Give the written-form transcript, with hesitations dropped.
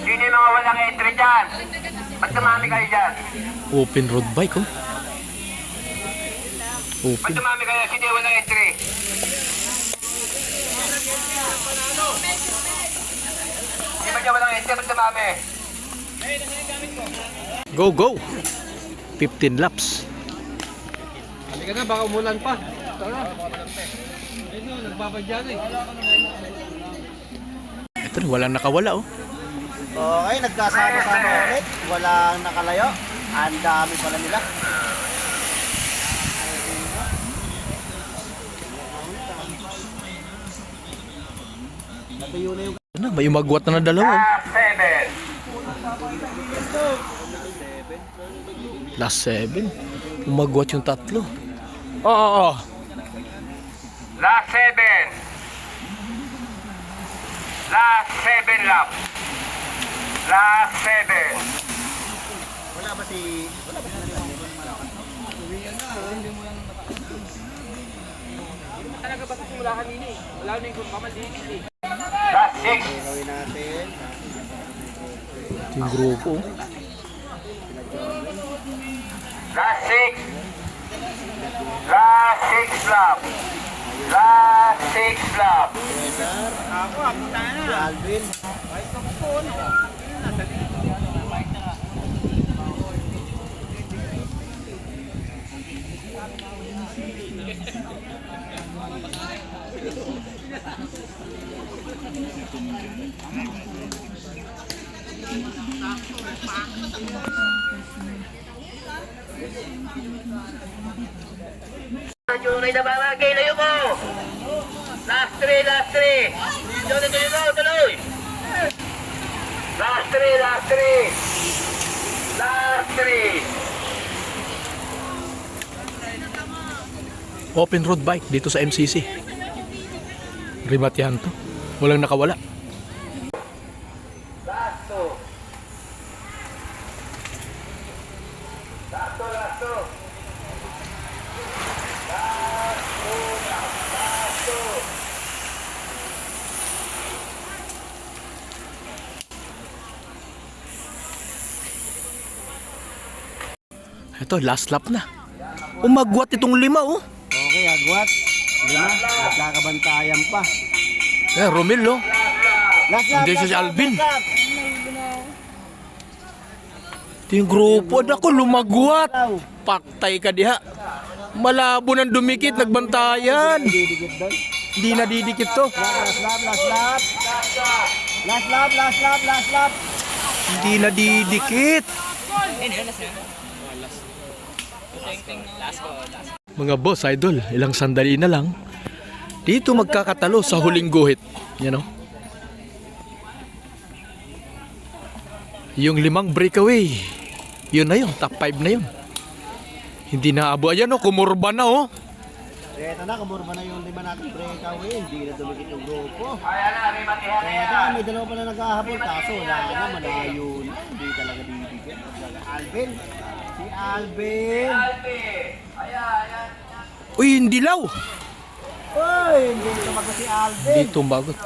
Sino yung mga walang entry dyan? Ba't dumami kayo dyan? Open road bike, oh. Ba't Open. dumami kayo? Sino yung walang entry? Di ba dyan walang entry? Ba't dumami? Go, go! 15 laps. Halika na, baka umulan pa. Tara. Ito, nagbabadyan eh. Ito na, walang nakawala, oh. Okay, nagkasama-sama ulit. Walang nakalayo. Ang dami pala nila. Natuyo na yung... Ano, may umagwat na dalawa, oh. Last 7. Last 7. Umagwat yung tatlo. Oo. Last 7. Last 7 lap. Last 7. Wala ba si... Talaga ba simula kanina eh? Wala na yung pamalinis eh. Last 6. Gawin natin. Ito yung grupo, oh. Last 6. Last 6 lap. Last 6 lap. Cesar. Si Alvin. Tunay na barangay, layo mo! Last 3, last 3! Tuloy! Last 3, last 3! Last 3! Open road bike dito sa MCC. Rimatihan to. Walang nakawala. Last 2! Last 2, last 2! Ito, last lap na. Umagwat itong 5, oh. Okay, agwat. Lima. Nagkakabantayan pa. Romel, oh. Last lap, Hindi siya si last lap, Alvin. last lap. Ito yung grupo. Ako, lumagwat. Daw. Paktay ka diha. Malabo ng dumikit, nagbantayan. Didikit doon. Hindi nadidikit to. Last lap, last lap. Last lap, last lap, last lap. Hindi nadidikit. Mga boss, idol, ilang sandali na lang. Dito magkakatalo sa huling guhit. Yan, oh. Yung 5 breakaway. Yun na yun, top 5 na yun. Hindi na abo. Ayan, oh, kumurba na, oh. Eto na, kumurba na yung 5 natin breakaway. Hindi na dumikit yung grupo. Ayan na, may matihan na Eto, yan! may dalawa pa na naghahabol. Kaso wala na, malayo na. Hindi talaga didikit. Alvin. Si Alvin. Ayan. Uy, hindi law. Uy, hindi tumaga si Alvin. Dito bagot.